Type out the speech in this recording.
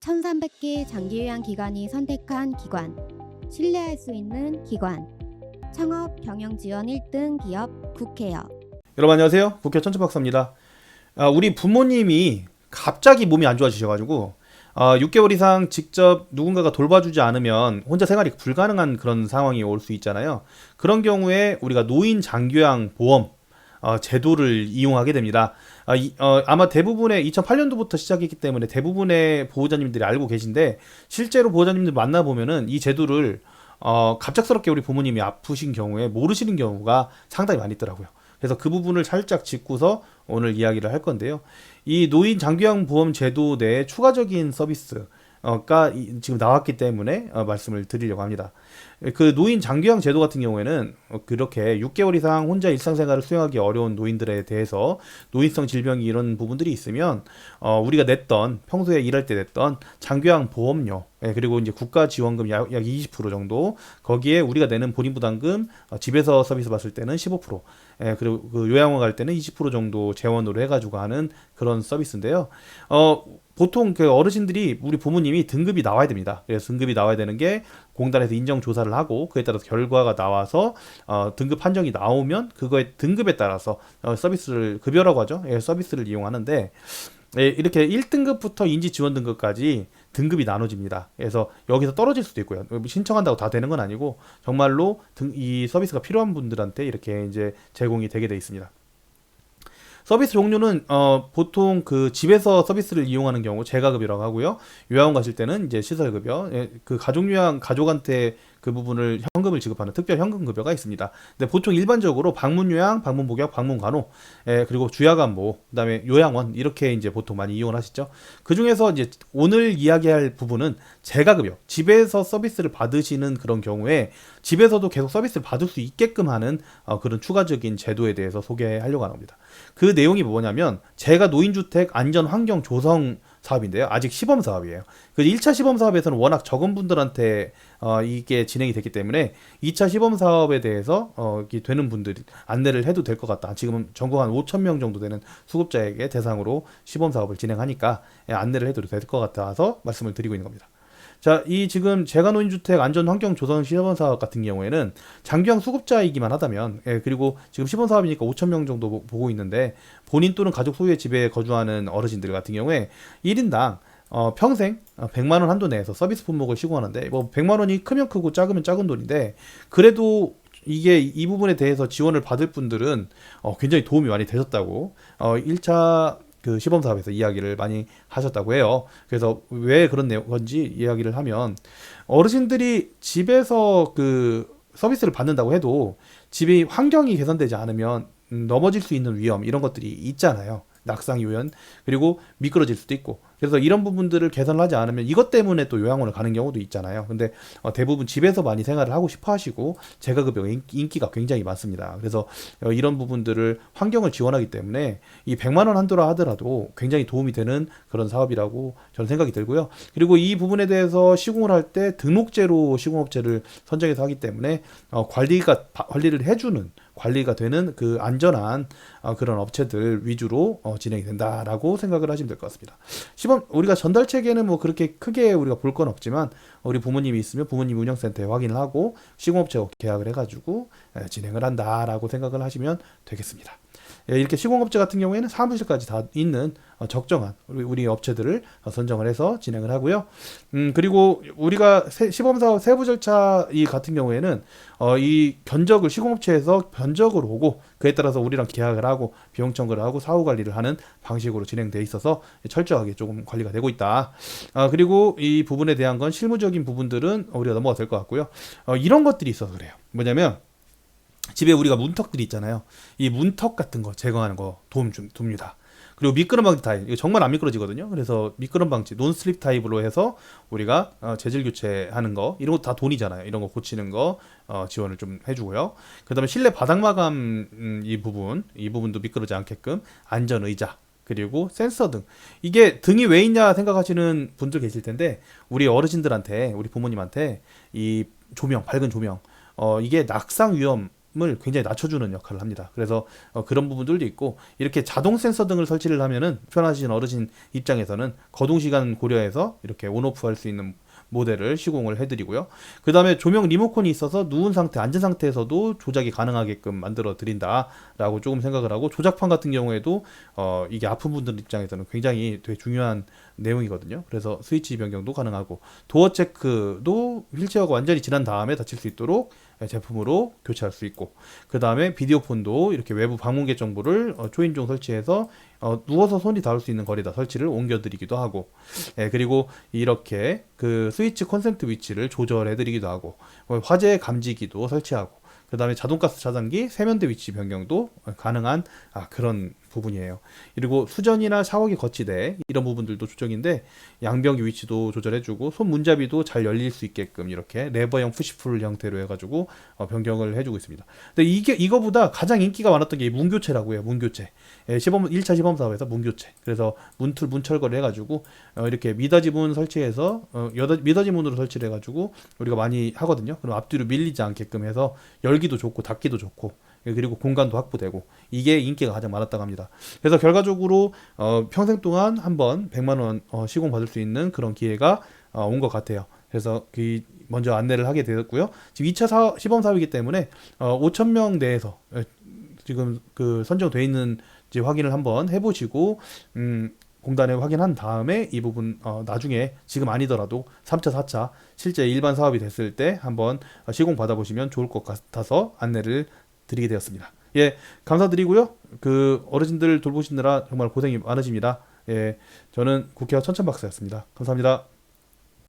1300개 장기요양기관이 선택한 기관, 신뢰할 수 있는 기관, 창업 경영 지원 1등 기업 국회요. 여러분 안녕하세요. 국회 천천박사입니다. 우리 부모님이 갑자기 몸이 안 좋아지셔가지고 6개월 이상 직접 누군가가 돌봐주지 않으면 혼자 생활이 불가능한 그런 상황이 올 수 있잖아요. 그런 경우에 우리가 노인 장기요양 보험 제도를 이용하게 됩니다. 아마 대부분의 2008년도부터 시작했기 때문에 대부분의 보호자님들이 알고 계신데, 실제로 보호자님들 만나보면은 이 제도를 갑작스럽게 우리 부모님이 아프신 경우에 모르시는 경우가 상당히 많이 있더라고요. 그래서 그 부분을 살짝 짚고서 오늘 이야기를 할 건데요. 이 노인 장기요양 보험 제도 내에 추가적인 서비스가 지금 나왔기 때문에 말씀을 드리려고 합니다. 그 노인 장기요양 제도 같은 경우에는 그렇게 6개월 이상 혼자 일상생활을 수행하기 어려운 노인들에 대해서 노인성 질병이 이런 부분들이 있으면 우리가 냈던, 평소에 일할 때 냈던 장기요양 보험료, 그리고 이제 국가 지원금 약 20% 정도, 거기에 우리가 내는 본인 부담금, 집에서 서비스 받을 때는 15%, 그리고 그 요양원 갈 때는 20% 정도 재원으로 해가지고 하는 그런 서비스인데요. 보통 그 어르신들이, 우리 부모님이 등급이 나와야 됩니다. 그래서 등급이 나와야 되는 게 공단에서 인정 조사를 하고, 그에 따라서 결과가 나와서 등급 판정이 나오면 그거의 등급에 따라서 서비스를, 급여라고 하죠. 서비스를 이용하는데, 이렇게 1등급부터 인지 지원 등급까지 등급이 나눠집니다. 그래서 여기서 떨어질 수도 있고요. 신청한다고 다 되는 건 아니고 정말로 이 서비스가 필요한 분들한테 이렇게 이제 제공이 되게 돼 있습니다. 서비스 종류는 보통 그 집에서 서비스를 이용하는 경우 재가급여라고 하고요. 요양원 가실 때는 이제 시설급여, 그 가족요양 가족한테 그 부분을 현금을 지급하는 특별 현금급여가 있습니다. 근데 보통 일반적으로 방문요양, 방문복약, 방문간호, 그리고 주야간보, 그다음에 요양원, 이렇게 이제 보통 많이 이용을 하시죠. 그 중에서 이제 오늘 이야기할 부분은 재가급여, 집에서 서비스를 받으시는 그런 경우에 집에서도 계속 서비스를 받을 수 있게끔 하는 그런 추가적인 제도에 대해서 소개하려고 합니다. 그 내용이 뭐냐면, 제가 노인주택 안전환경 조성 사업인데요. 아직 시범 사업이에요. 그 1차 시범 사업에서는 워낙 적은 분들한테 이게 진행이 됐기 때문에 2차 시범 사업에 대해서 이게 되는 분들이 안내를 해도 될 것 같다. 지금은 전국 한 5,000명 정도 되는 수급자에게 대상으로 시범 사업을 진행하니까 안내를 해도 될 것 같아서 말씀을 드리고 있는 겁니다. 자, 이 지금 재가노인주택 안전환경 조성 시범 사업 같은 경우에는 장기요양 수급자이기만 하다면, 그리고 지금 시범 사업이니까 5,000명 정도 보고 있는데, 본인 또는 가족 소유의 집에 거주하는 어르신들 같은 경우에 1인당 평생 100만 원 한도 내에서 서비스 품목을 시공하는데, 뭐 100만 원이 크면 크고 작으면 작은 돈인데, 그래도 이게 이 부분에 대해서 지원을 받을 분들은 굉장히 도움이 많이 되셨다고 1차 그 시범 사업에서 이야기를 많이 하셨다고 해요. 그래서 왜 그런 건지 이야기를 하면, 어르신들이 집에서 그 서비스를 받는다고 해도 집이 환경이 개선되지 않으면 넘어질 수 있는 위험, 이런 것들이 있잖아요. 낙상 요연, 그리고 미끄러질 수도 있고. 그래서 이런 부분들을 개선을 하지 않으면 이것 때문에 또 요양원을 가는 경우도 있잖아요. 근데 대부분 집에서 많이 생활을 하고 싶어 하시고 재가급여 인기가 굉장히 많습니다. 그래서 이런 부분들을, 환경을 지원하기 때문에 이 100만 원 한도라 하더라도 굉장히 도움이 되는 그런 사업이라고 저는 생각이 들고요. 그리고 이 부분에 대해서 시공을 할 때 등록제로 시공업체를 선정해서 하기 때문에 관리를 해주는, 관리가 되는 그 안전한 그런 업체들 위주로 진행이 된다라고 생각을 하시면 될 것 같습니다. 시범, 우리가 전달 체계는 뭐 그렇게 크게 우리가 볼 건 없지만, 우리 부모님이 있으면 부모님 운영센터에 확인을 하고 시공업체와 계약을 해가지고 진행을 한다라고 생각을 하시면 되겠습니다. 이렇게 시공업체 같은 경우에는 사무실까지 다 있는 적정한 우리 업체들을 선정을 해서 진행을 하고요. 그리고 우리가 시범사업 세부 절차 이 같은 경우에는 이 견적을 시공업체에서 견적을 오고, 그에 따라서 우리랑 계약을 하고 비용 청구를 하고 사후 관리를 하는 방식으로 진행돼 있어서 철저하게 조금 관리가 되고 있다. 그리고 이 부분에 대한 건 실무적인 부분들은 우리가 넘어가 될 것 같고요. 이런 것들이 있어서 그래요. 뭐냐면, 집에 우리가 문턱들이 있잖아요. 이 문턱 같은 거 제거하는 거 도움 줍니다. 그리고 미끄럼 방지 타입, 이거 정말 안 미끄러지거든요. 그래서 미끄럼 방지, 논슬립 타입으로 해서 우리가 재질 교체하는 거, 이런 거 다 돈이잖아요. 이런 거 고치는 거 지원을 좀 해주고요. 그 다음에 실내 바닥 마감, 이 부분도 미끄러지 않게끔 안전 의자, 그리고 센서 등. 이게 등이 왜 있냐 생각하시는 분들 계실 텐데, 우리 어르신들한테, 우리 부모님한테 이 조명, 밝은 조명, 이게 낙상 위험 굉장히 낮춰주는 역할을 합니다. 그래서 그런 부분들도 있고, 이렇게 자동 센서 등을 설치를 하면은 편하신 어르신 입장에서는 거동 시간 고려해서 이렇게 온오프 할 수 있는 모델을 시공을 해드리고요. 그 다음에 조명 리모컨이 있어서 누운 상태, 앉은 상태에서도 조작이 가능하게끔 만들어 드린다라고 조금 생각을 하고, 조작판 같은 경우에도 이게 아픈 분들 입장에서는 굉장히 되게 중요한 내용이거든요. 그래서 스위치 변경도 가능하고, 도어 체크도 휠체어가 완전히 지난 다음에 닫힐 수 있도록 제품으로 교체할 수 있고, 그 다음에 비디오폰도 이렇게 외부 방문객 정보를 초인종 설치해서 누워서 손이 닿을 수 있는 거리다 설치를 옮겨드리기도 하고, 그리고 이렇게 그 스위치 콘센트 위치를 조절해드리기도 하고, 화재 감지기도 설치하고, 그 다음에 자동가스 차단기 세면대 위치 변경도 가능한 그런 부분이에요. 그리고 수전이나 샤워기 거치대 이런 부분들도 조정인데, 양변기 위치도 조절해주고, 손 문잡이도 잘 열릴 수 있게끔 이렇게 레버형 푸시풀 형태로 해가지고 변경을 해주고 있습니다. 근데 이거보다 가장 인기가 많았던 게 문교체라고 해요. 문교체. 1차 시범 사업에서 문교체. 그래서 문철거를 해가지고 이렇게 미닫이 문 설치해서 미닫이 문으로 설치를 해가지고 우리가 많이 하거든요. 그럼 앞뒤로 밀리지 않게끔 해서 열기도 좋고 닫기도 좋고, 그리고 공간도 확보되고, 이게 인기가 가장 많았다고 합니다. 그래서 결과적으로 평생 동안 한번 100만 원 시공 받을 수 있는 그런 기회가 온 것 같아요. 그래서 먼저 안내를 하게 되었고요. 지금 2차 시범 사업이기 때문에 5,000명 내에서 지금 그 선정돼 있는지 확인을 한번 해보시고, 공단에 확인한 다음에 이 부분 나중에 지금 아니더라도 3차, 4차 실제 일반 사업이 됐을 때 한번 시공 받아보시면 좋을 것 같아서 안내를 드리게 되었습니다. 예, 감사드리고요. 그 어르신들 돌보시느라 정말 고생이 많으십니다. 예, 저는 국회의원 천천박사였습니다. 감사합니다.